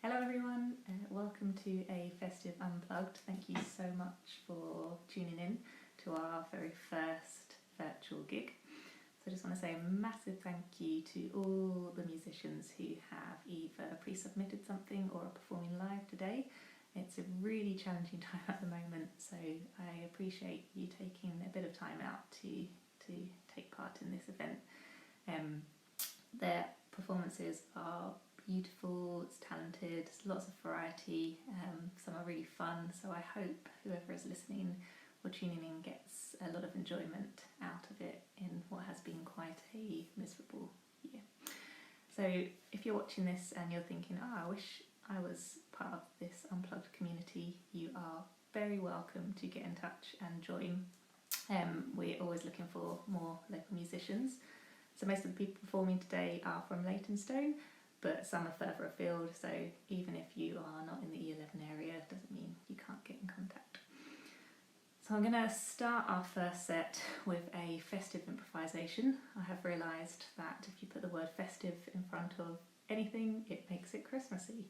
Hello everyone, welcome to a Festive Unplugged. Thank you so much for tuning in to our very first virtual gig. So I just want to say a massive thank you to all the musicians who have either pre-submitted something or are performing live today. It's a really challenging time at the moment, so I appreciate you taking a bit of time out to take part in this event. Their performances are beautiful, it's talented, there's lots of variety, some are really fun, so I hope whoever is listening or tuning in gets a lot of enjoyment out of it in what has been quite a miserable year. So if you're watching this and you're thinking, I wish I was part of this Unplugged community, you are very welcome to get in touch and join. We're always looking for more local musicians. So most of the people performing today are from Leytonstone, but some are further afield, so even if you are not in the E11 area, it doesn't mean you can't get in contact. So I'm going to start our first set with a festive improvisation. I have realised that if you put the word festive in front of anything, it makes it Christmassy.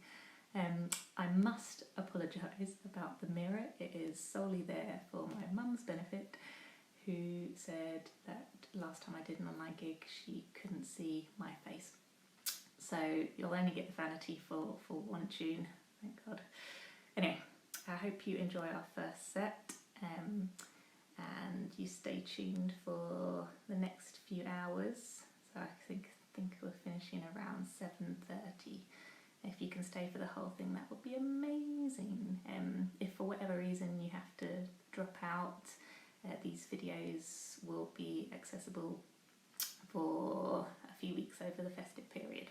I must apologise about the mirror. It is solely there for my mum's benefit, who said that last time I did an online gig she couldn't see my face. So you'll only get the vanity for one tune, thank God. Anyway, I hope you enjoy our first set and you stay tuned for the next few hours. So I think we're finishing around 7:30. If you can stay for the whole thing, that would be amazing. If for whatever reason you have to drop out, these videos will be accessible for a few weeks over the festive period.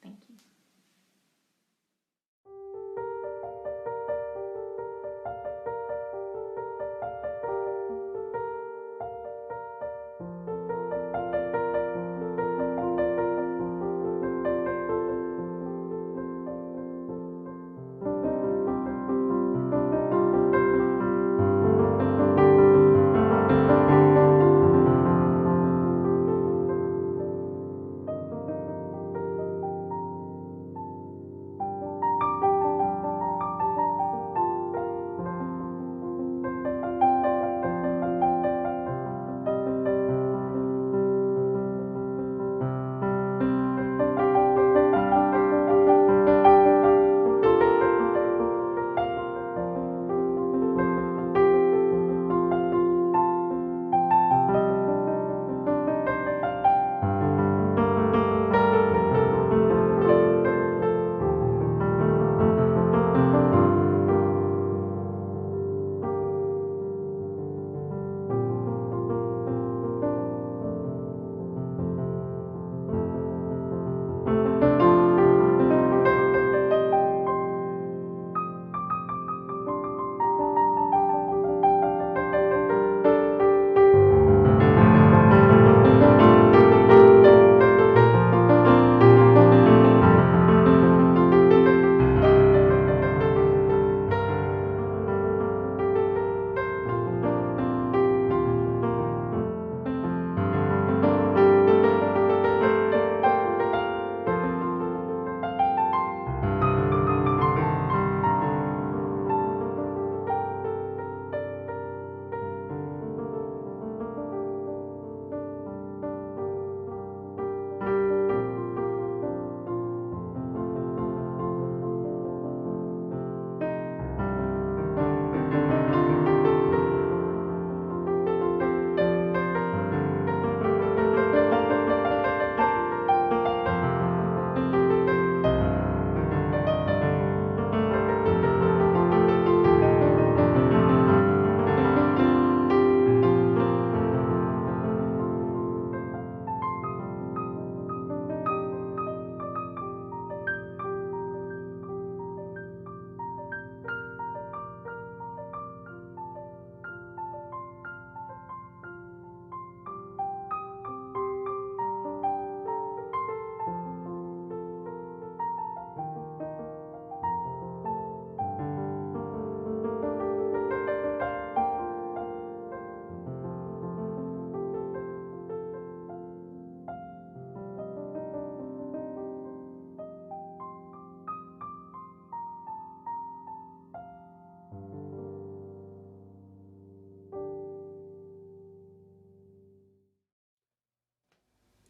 Thank you.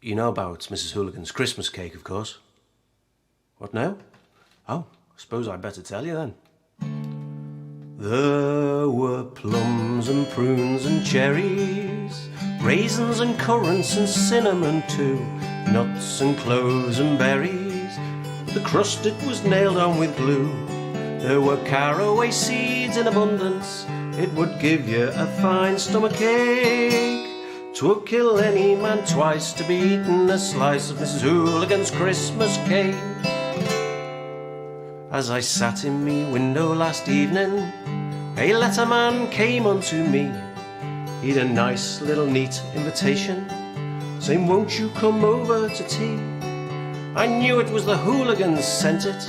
You know about Mrs. Hooligan's Christmas cake, of course. What now? Oh, I suppose I'd better tell you then. There were plums and prunes and cherries, raisins and currants and cinnamon too, nuts and cloves and berries. The crust it was nailed on with glue. There were caraway seeds in abundance. It would give you a fine stomach ache. 'Twould kill any man twice to be eating a slice of Mrs. Hooligan's Christmas cake. As I sat in me window last evening, a letterman came unto me. He'd a nice little neat invitation, saying, "Won't you come over to tea?" I knew it was the Hooligans sent it,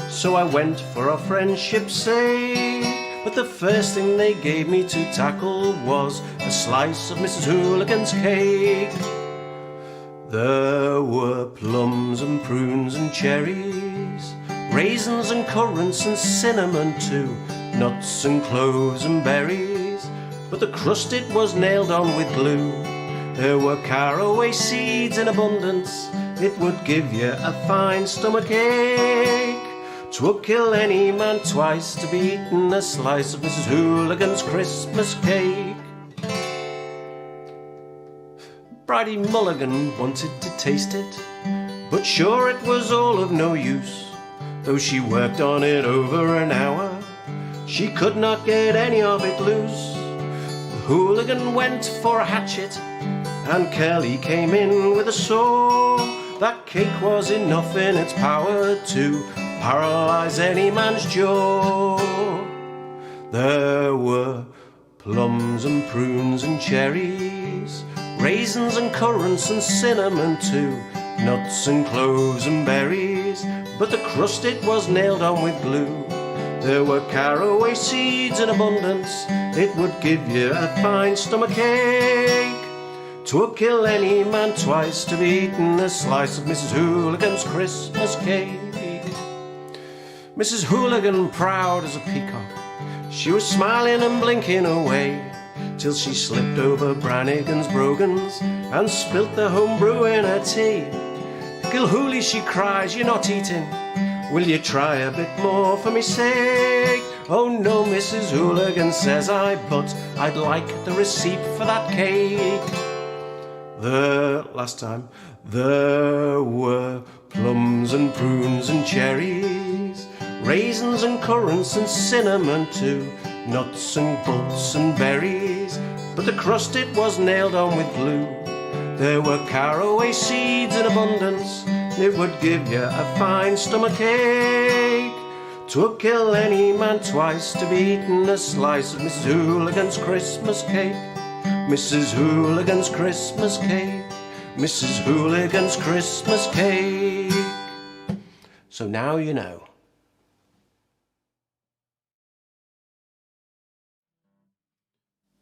so I went for our friendship's sake. But the first thing they gave me to tackle was a slice of Mrs. Hooligan's cake. There were plums and prunes and cherries, raisins and currants and cinnamon too, nuts and cloves and berries. But the crust it was nailed on with glue. There were caraway seeds in abundance. It would give you a fine stomach ache. 'Twould kill any man twice to be eating a slice of Mrs. Hooligan's Christmas cake. Bridie Mulligan wanted to taste it, but sure it was all of no use. Though she worked on it over an hour, she could not get any of it loose. The Hooligan went for a hatchet, and Kelly came in with a saw. That cake was enough in its power to paralyze any man's jaw. There were plums and prunes and cherries, raisins and currants and cinnamon too, nuts and cloves and berries. But the crust it was nailed on with glue. There were caraway seeds in abundance. It would give you a fine stomach ache. 'Twould kill any man twice to be eating a slice of Mrs. Hooligan's Christmas cake. Mrs. Hooligan, proud as a peacock, she was smiling and blinking away, till she slipped over Brannigan's brogans and spilt the home brew in her tea. "Gilhooly," she cries, "you're not eating. Will you try a bit more for me sake?" "Oh no, Mrs. Hooligan," says I, "but I'd like the receipt for that cake." There were plums and prunes and cherries, raisins and currants and cinnamon too, nuts and bolts and berries. But the crust it was nailed on with glue. There were caraway seeds in abundance. It would give you a fine stomach ache. 'Twould kill any man twice to be eating a slice of Mrs. Hooligan's Christmas cake. Mrs. Hooligan's Christmas cake. Mrs. Hooligan's Christmas cake. So now you know.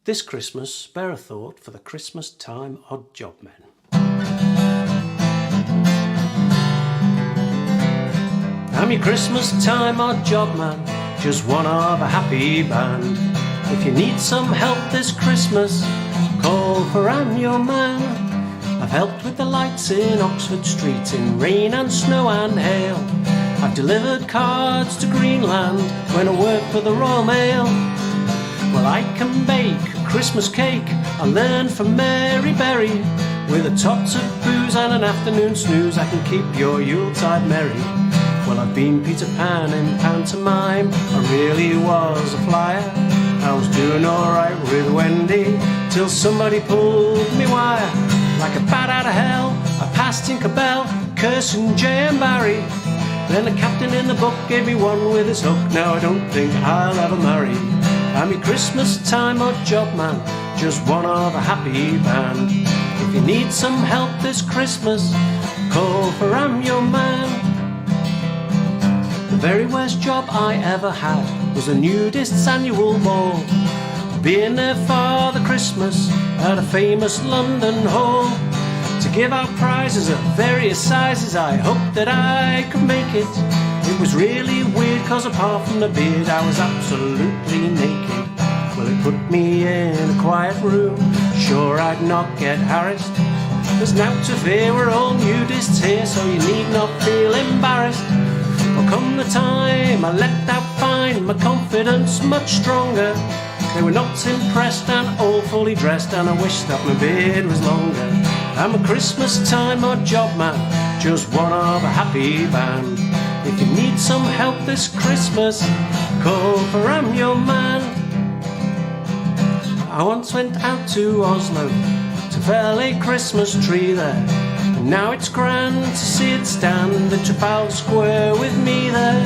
This Christmas, spare a thought for the Christmas time odd job men. I'm your Christmas time odd job man, just one of a happy band. If you need some help this Christmas, call for I'm your man. I've helped with the lights in Oxford Street in rain and snow and hail. I've delivered cards to Greenland when I worked for the Royal Mail. Well, I can bake a Christmas cake, I learned from Mary Berry. With a tot of booze and an afternoon snooze, I can keep your Yuletide merry. Well, I've been Peter Pan in pantomime, I really was a flyer. I was doing alright with Wendy, till somebody pulled me wire. Like a bat out of hell, I passed Tinkerbell, cursing Jay and Barry. Then the captain in the book gave me one with his hook. Now I don't think I'll ever marry. I'm your Christmas time odd job man, just one of a happy band. If you need some help this Christmas, call for I'm your man. The very worst job I ever had was a nudist's annual ball, being there for the Christmas at a famous London hall. To give out prizes of various sizes, I hoped that I could make it. It was really weird, cause apart from the beard I was absolutely naked. Well, it put me in a quiet room, sure I'd not get harassed. There's nought to fear, we're all nudists here, so you need not feel embarrassed. But come the time I let out find my confidence much stronger. They were not impressed and all fully dressed, and I wish that my beard was longer. I'm a Christmas time odd job man, just one of a happy band. If you need some help this Christmas, call for I'm your man. I once went out to Oslo to fell a Christmas tree there, and now it's grand to see it stand in Trafalgar Square with me there.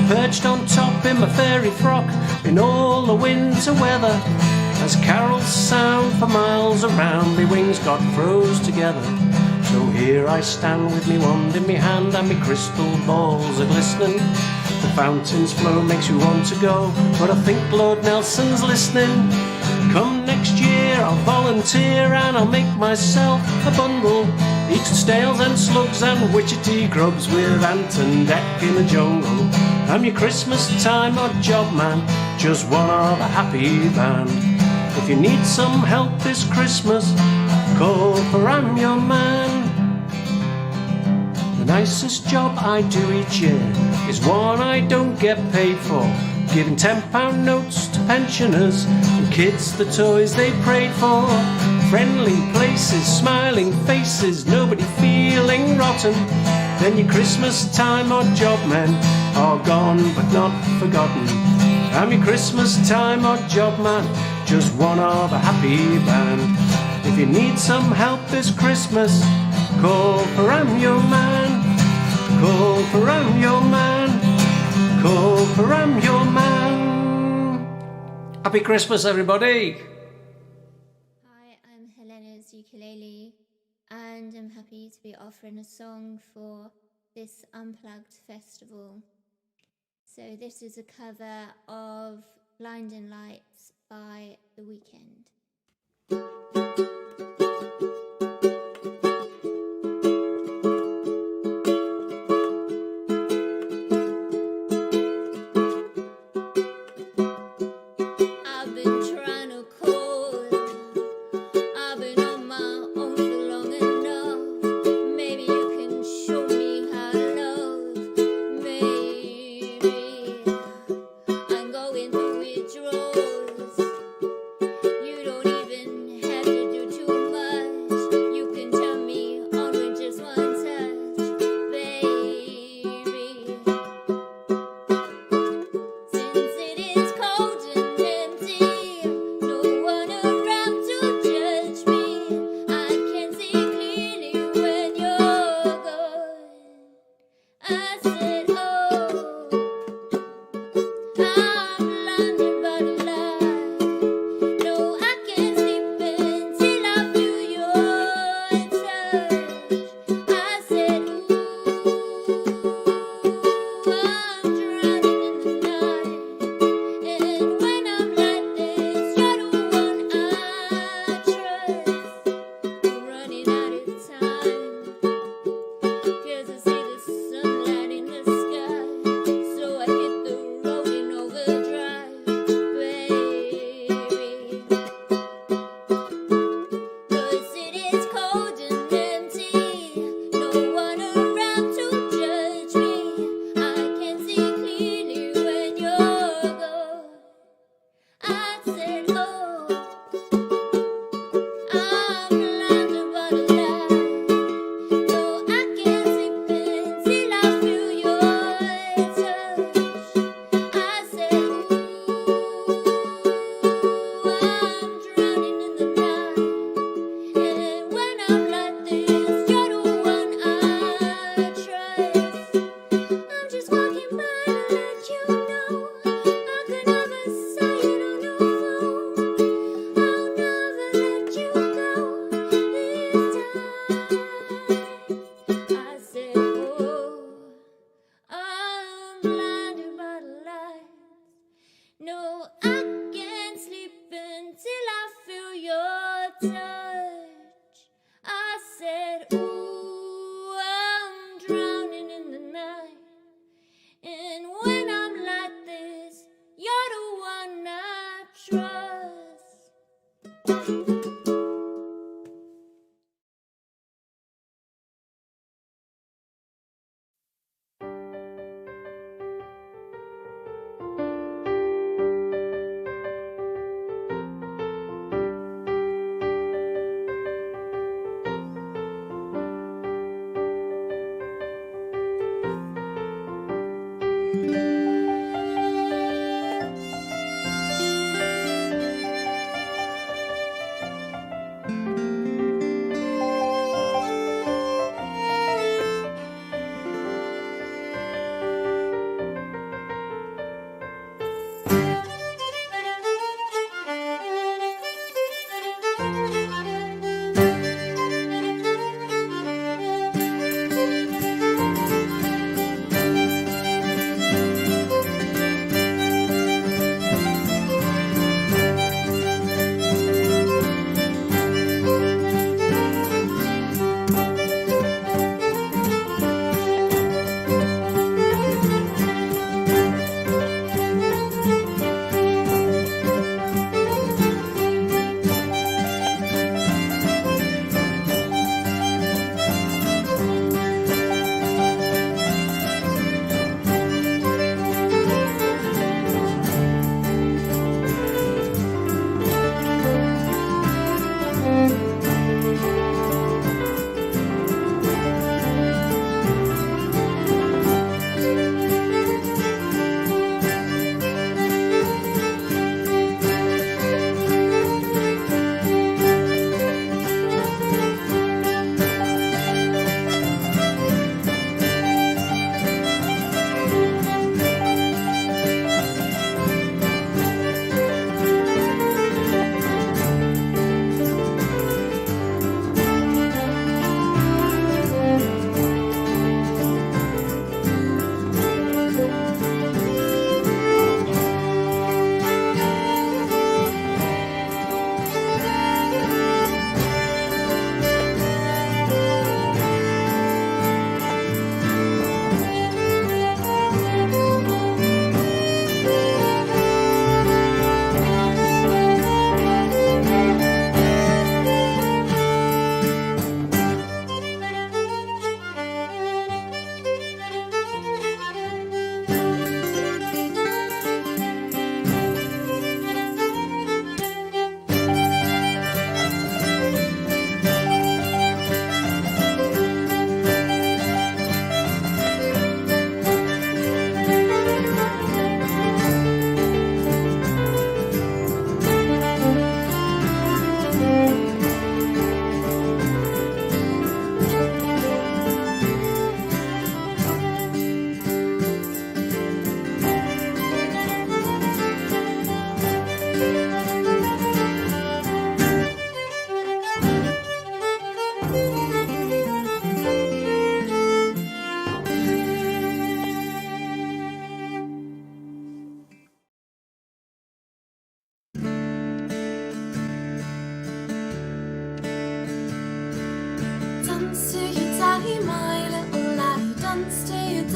Perched on top in my fairy frock in all the winter weather, as carols sound for miles around, me wings got froze together. So here I stand with me wand in me hand and me crystal balls are glistening. The fountain's flow makes you want to go, but I think Lord Nelson's listening. Come next year I'll volunteer and I'll make myself a bundle, eat snails and slugs and witchetty grubs with ant and deck in the jungle. I'm your Christmas time odd job man, just one of a happy band. If you need some help this Christmas, call for I'm your man. The nicest job I do each year is one I don't get paid for, giving £10 notes to pensioners and kids the toys they prayed for. Friendly places, smiling faces, nobody feeling rotten. Then your Christmas time odd job men are gone but not forgotten. I'm your Christmas time odd job man, just one of a happy band. If you need some help this Christmas, call for I'm your man. Call for I'm your man. Call for I'm your man. Happy Christmas, everybody. Hi, I'm Helena's ukulele, and I'm happy to be offering a song for this Unplugged festival. So this is a cover of Blinding Lights by The Weeknd. I've been trying to call, I've been on my own for long enough. Maybe you can show me how to love. Maybe I'm going through withdrawals. You don't even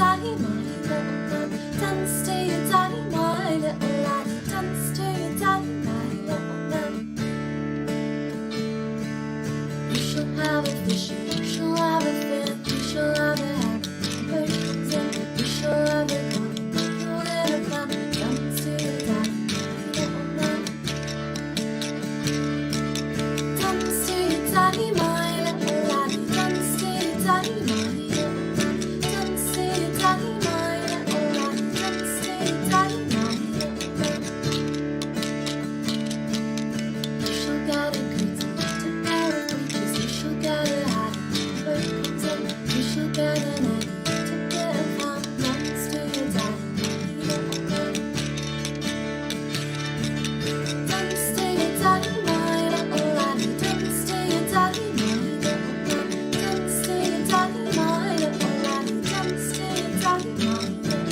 daddy, my little man. Dance to your daddy, my little laddie. Dance to your daddy, my little man. You shall have a fish, you shall have a fin, you shall have a hat. Bird comes in, you shall have a gun. Your little man, dance to your daddy, my little man. Dance to your daddy, my little laddie. Dance to your daddy, my little man. Dance to your daddy, my little laddie. Dance to your daddy, my little man. You shall get a goatee, a pair of breeches. You shall get a hat. Bird comes in, you shall get an egg. To get a ham, dance to your daddy, my little man. Dance to your daddy, my little laddie. Dance to your daddy, my little man. Dance to your daddy, my little laddie. Dance to your daddy, my little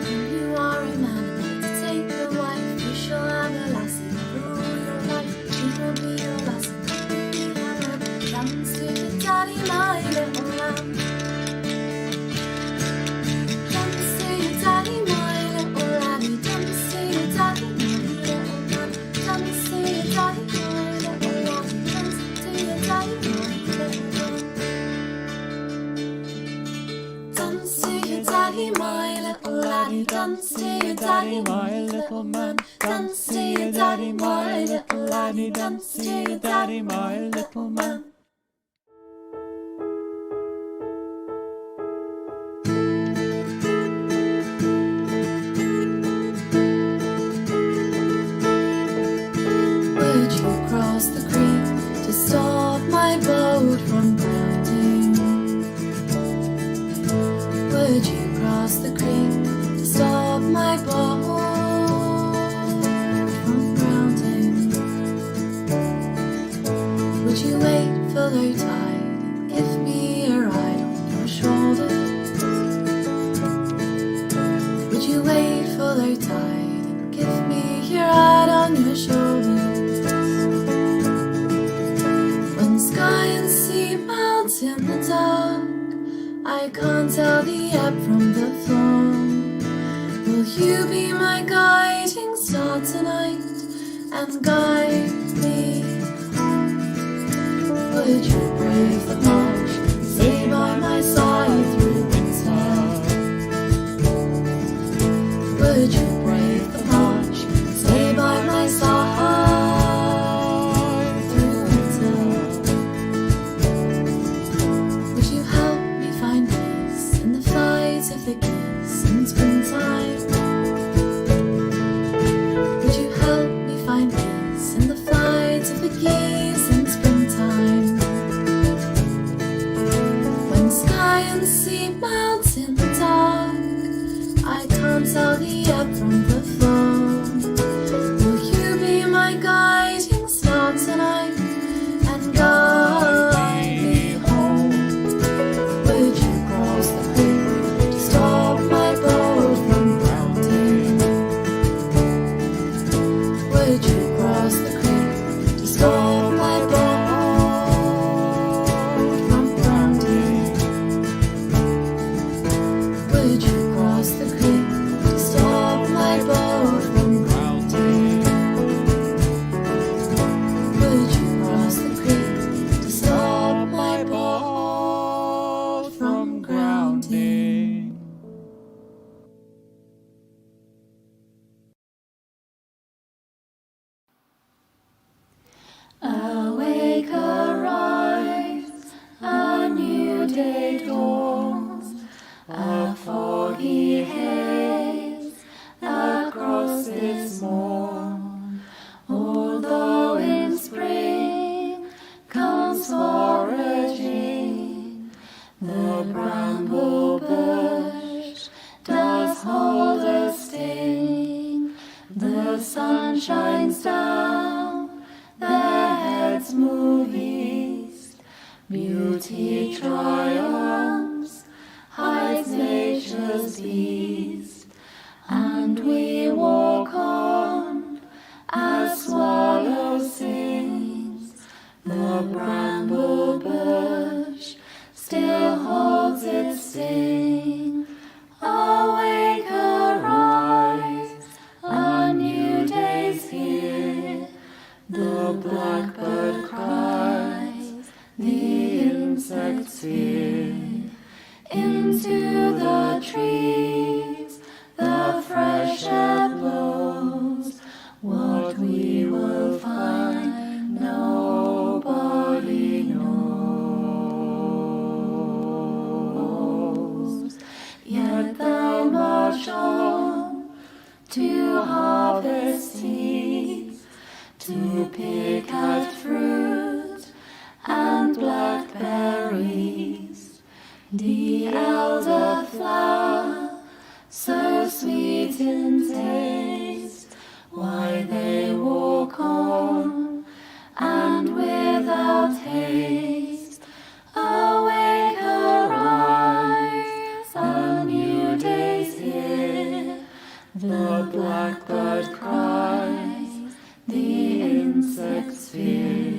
When you are a man about to take a wife, you shall have a lassie for all your life. She will be your lassie, be a man. Dance to your daddy, my little lamb. Dance to your daddy, my little laddie. Dance to your daddy, my little man. Dance to your daddy, my little laddie. Dance to your daddy, my little man. Dance to your daddy, my little laddie. Dance to your daddy, my little man. Dance to your daddy, my little laddie. Dance to your daddy, my little man. Would you cross the creek to stop my boat from drowning? Would you cross the creek to stop my boat from drowning? Would you wait for low tide and give me a ride on your shoulder? Would you wait for low tide and give me a ride on your shoulders? When sky and sea melt in the dark, I can't tell the ebb from the flow. Will you be my guiding star tonight and guide me home? Would you brave the march and stay by my side through winter? Would you brave the march and stay by my side through winter? Would you help me find peace in the flight of the geese in springtime? Would you help me find peace in the flight of the geese in springtime? When sky and sea melt in the dark, I can't tell the ebb from the flow. Will you be my guiding star tonight and guide me home? Would you cross the creek to stop my boat from drowning? Would you cross the creek to stop my boat from drowning? Would you cross the creek to stop my march on to harvest heath, to pick at fruit and blackberries. The elderflower, so sweet in taste, why they walk on, and without haste, awake, arise, a new day's here. The blackbird cries, the insects fear.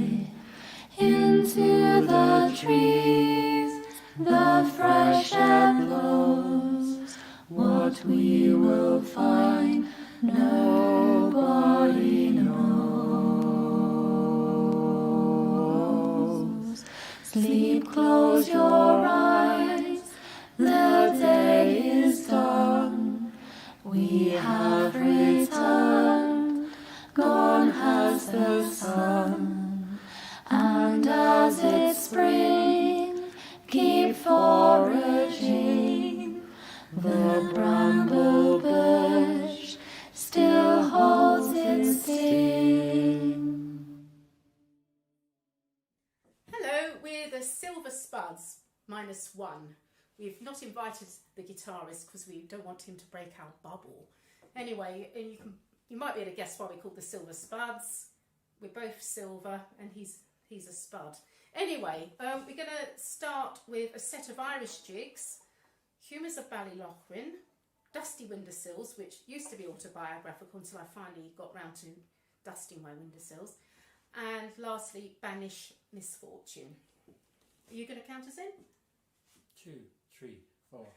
Into the trees the fresh air blows. What we will find, nobody knows. Sleep, close your eyes, the day is done. We have returned, gone has the sun. And as it's spring, keep foraging. The bramble bush still holds its sting. Hello, we're the Silver Spuds, -1. We've not invited the guitarist because we don't want him to break our bubble. Anyway, and you might be able to guess why we're called the Silver Spuds. We're both silver and he's a spud. Anyway, we're going to start with a set of Irish jigs, Humours of Ballyloughlin, Dusty Windowsills, which used to be autobiographical until I finally got round to dusting my windowsills, and lastly, Banish Misfortune. Are you going to count us in? 2, 3, 4.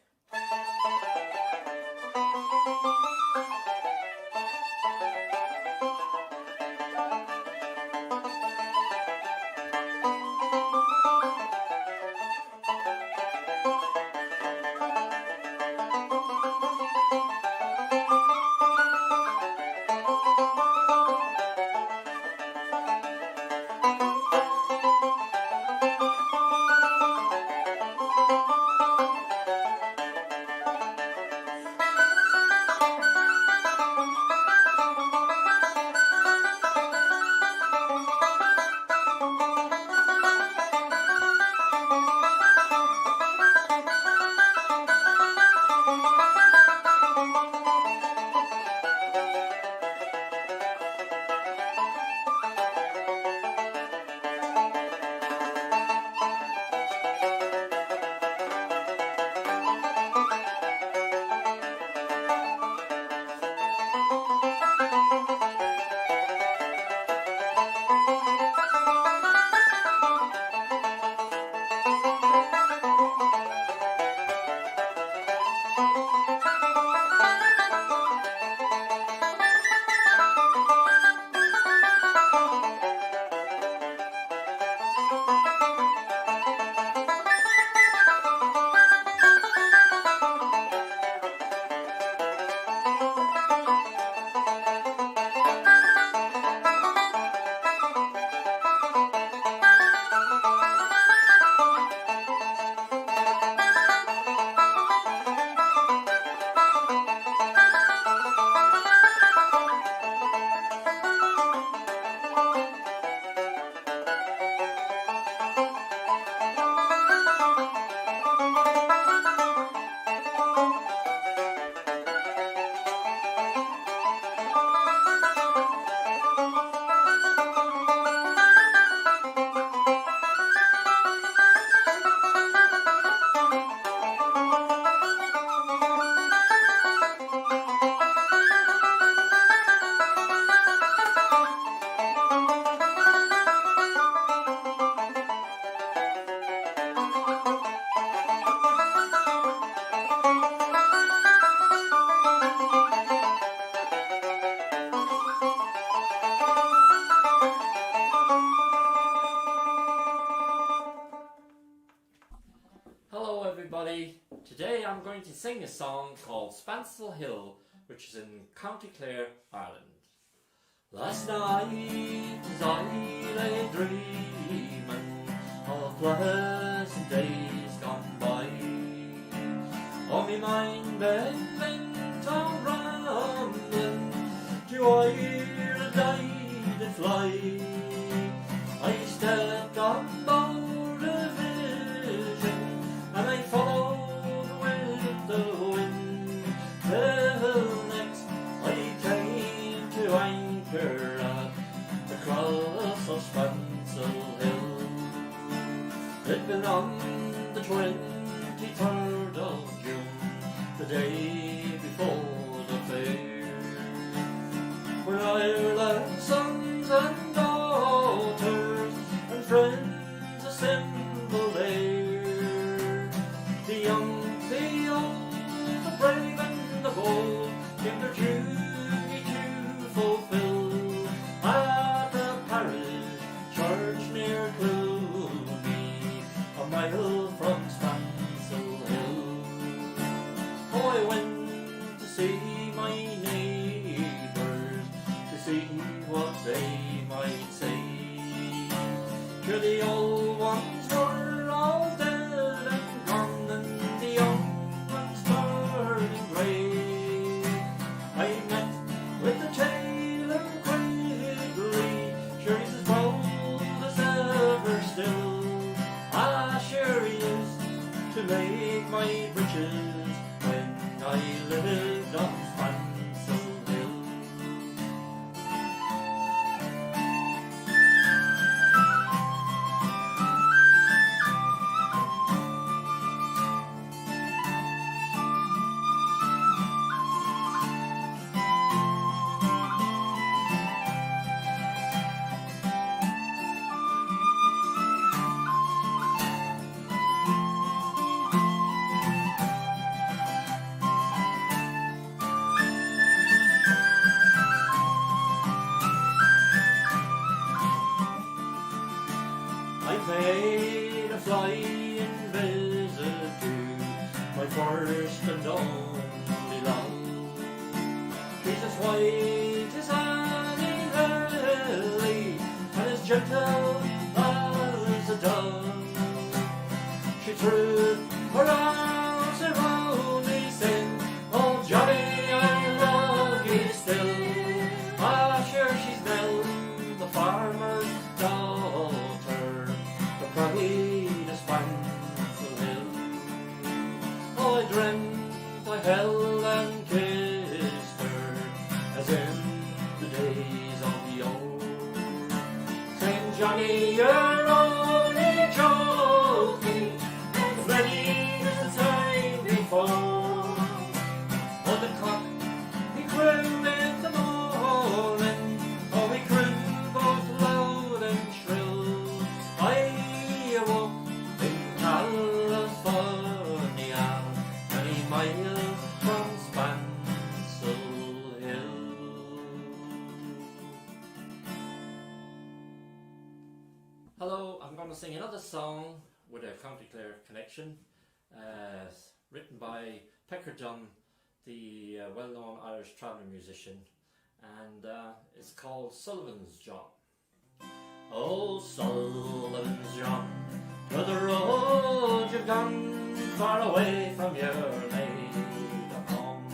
everybody. Today I'm going to sing a song called Spancel Hill, which is in County Clare, Ireland. Last night as I lay dreaming of pleasant days gone by, On me mind bent on rambling, to where a day did fly. I stepped on board a vision, and I followed with the wind, till next I came to anchor at the cross of Spancel Hill. It'd been on the 23rd of June, the day before the fair, when Ireland's sons and daughters and friends assembled there. The young, the old, the brave and the bold came their duty to fulfill at the parish church near Clooney, a mile from Spancel Hill. Oh, I went to see my neighbours, to see what they might say. Sure, the old ones were all dead and gone, and the young ones turning grey. I met with the tailor quickly, sure he's as bold as ever still. Ah, sure he used to make my breeches when I lived on Spancel Hill. I paid a flying visit to my first and only love. He's as white as any lily and as gentle as a dove. She threw her arms around me, saying, "Oh Johnny, I love you still." Ah, sure she's Nell, the farmer's daughter, the pride of Spancel Hill. Oh, I dreamt I held and kissed her, as in the days of yore, saying, "Johnny, you're only joking, as many as the time before." Oh, the cock, he crew in the morning, oh, he crew both loud and shrill. I awoke in California, many miles from Spancel Hill. Hello, I'm going to sing another song with a County Clare connection, written by Pecker Dunn, the well-known Irish travelling musician, and it's called Sullivan's Job. Oh, Sullivan's Job, to the road you've gone, far away from your native home.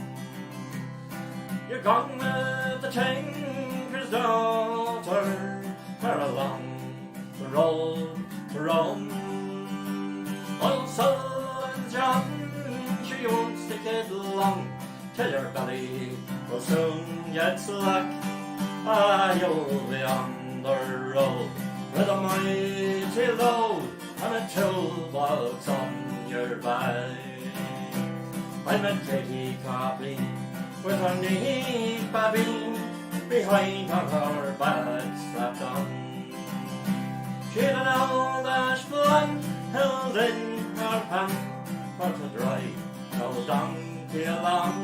You're gone with the tinker's daughter, far along the road to Rome. Old Sullivan's Job, sure you won't stick it long, till your belly will soon get slack. Ah, you'll be on the road with a mighty load and a toolbox on your back. I met Katie Copley with her neat babine behind on her back strapped on. She'd an old ash plant held in her hand for to drive no donkey along,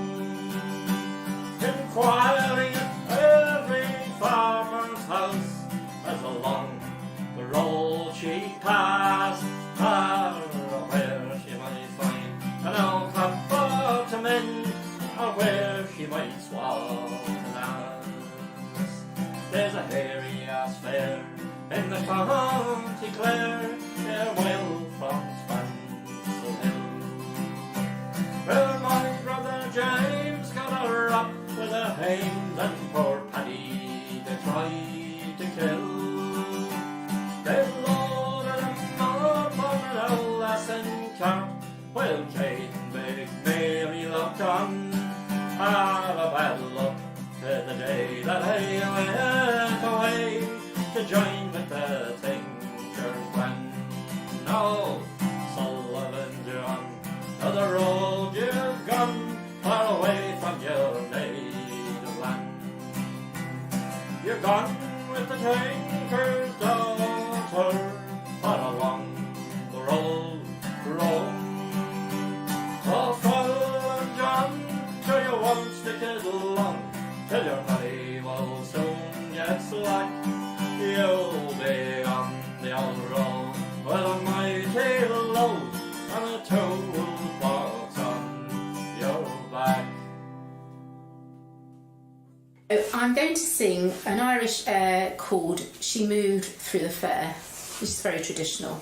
inquiring at every farmer's house as along the road she passed, where she might find an old cup to mend, or where she might swallow an ass. There's a hairy ass fair in the County Clare, near Wild from Spancel Hill, where have a bad look to the day that I went away to join with the tinkers when no Sullivan John, now the road you've gone far away from your native land. You're gone with the tinker's daughter far along the road roam. Oh, Sullivan John, sure you won't stick it long till your body will soon get slack. You'll be on the old road with a mighty load and a toolbox on your back. I'm going to sing an Irish air called She Moved Through the Fair, which is very traditional.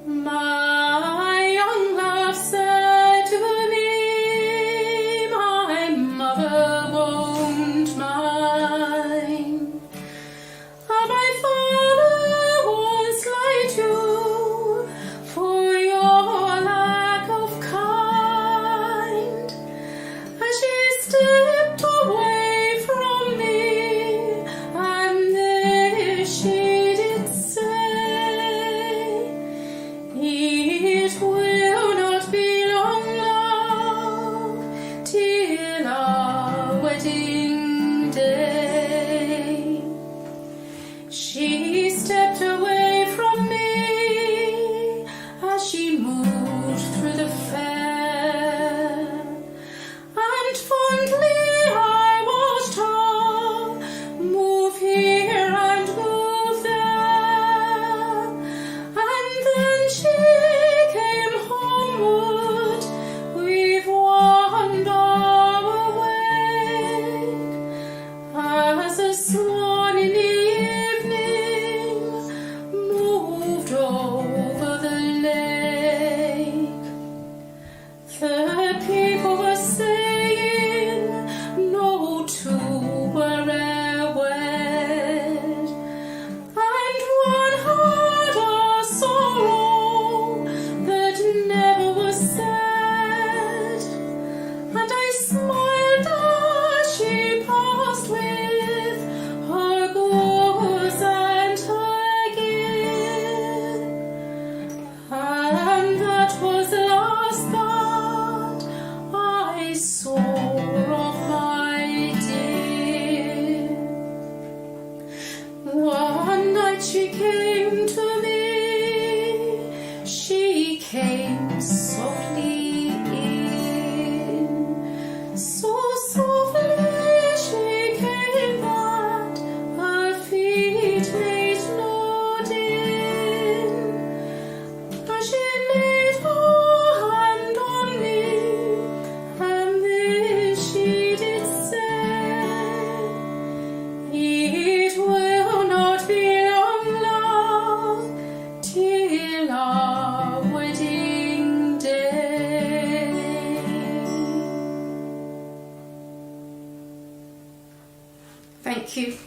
My young love said to me, my mother won't mind. My father won't slight you for your lack of kind. As she stepped away from me, and this she did say, it will not be long, love, till our wedding day. She stepped away from me as she moved through the fair, and fondly I watched her move here and move there, and then she came homeward with one door awake, as the swan in the evening moved over the lake. The people were saying no two were e'er wed, and one had a sorrow that never was said, and I smiled as she passed with her goods and her gear, and that was the last that I saw of my dear. One night she came to me, she came softly in, so softly she came that her feet made no din. As she laid her hand on me, and this she did say, it will not be long, love, till our wedding day. Thank you.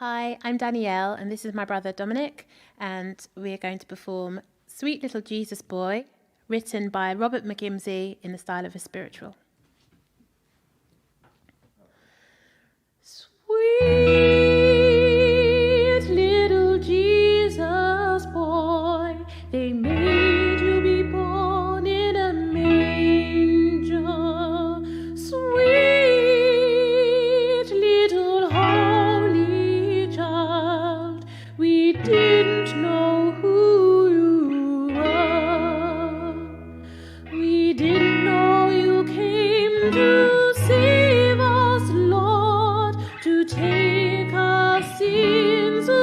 Hi, I'm Danielle, and this is my brother Dominic, and we are going to perform Sweet Little Jesus Boy, written by Robert McGimsey in the style of a spiritual. Sweet little Jesus boy, they made you be born in a manger. Sweet little holy child, we didn't know who you were. We didn't know you came to save us, Lord, to take our sins away.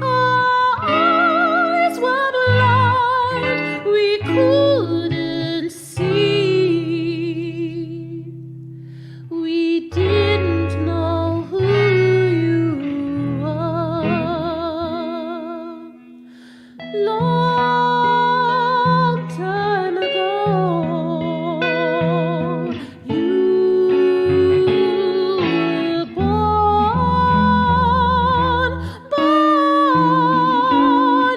Our eyes were blind, we couldn't see. We didn't know who you were. Long time ago, you were born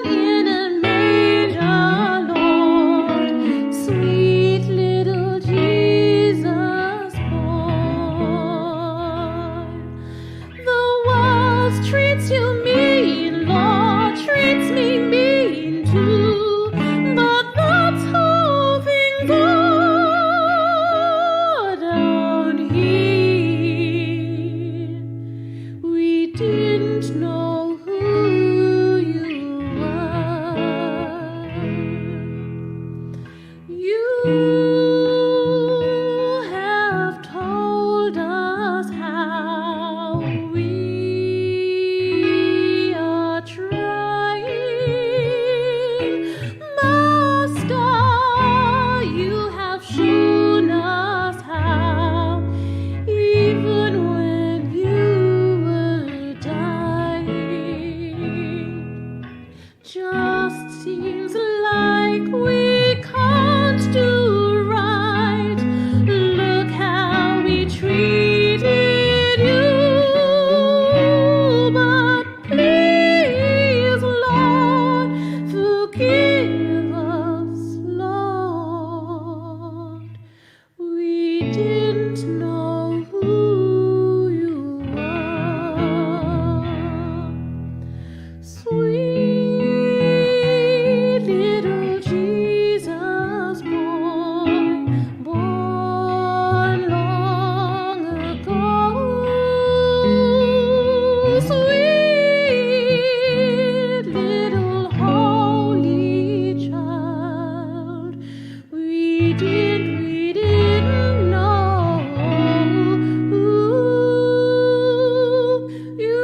in a manger, Lord, sweet little Jesus boy. The world treats you mean, Lord, treats me mean too, but that's how things are down here. We didn't know who you were. You have told us how we are trying. Master, you have shown us how, even when you were dying. Just seems like we can't do right. Look how we treated you. But please, Lord, forgive us, Lord. We didn't know who you were. Sweet little Jesus boy, born long ago. Sweet little holy child, we didn't know who you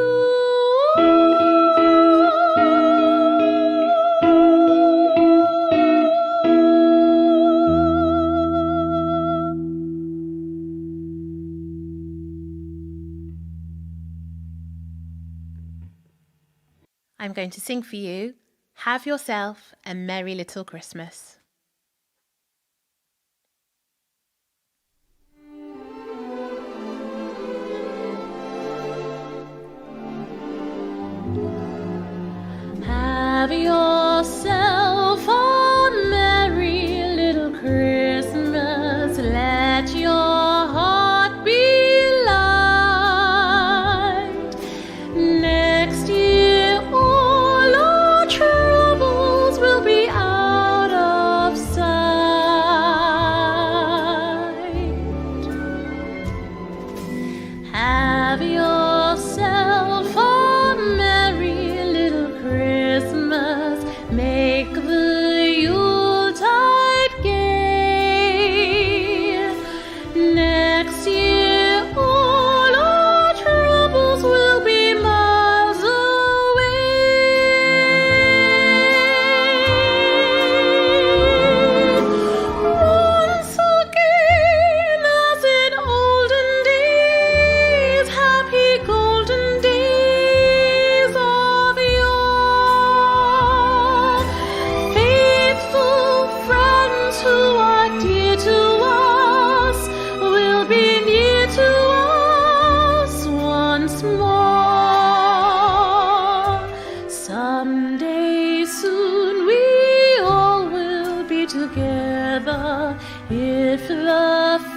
I'm going to sing for you, Have Yourself a Merry Little Christmas. Have yourself a merry little Christmas. Let your heart be light. Next year all our troubles will be out of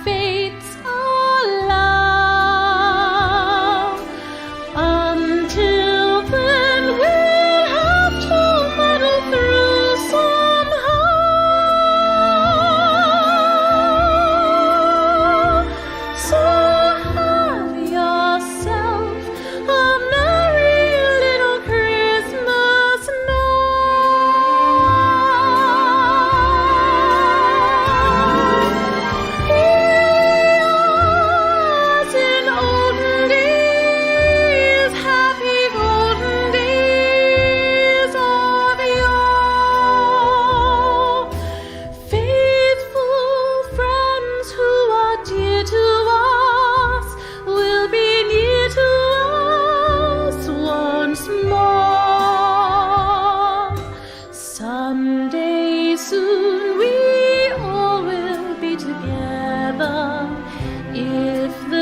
fates allow. Until then, we'll have to muddle through somehow. So have yourself a merry little Christmas now. Here's in olden days, happy golden days of yore. Faithful friends who are dear to us will be near to us once more. Someday soon we all will be together if the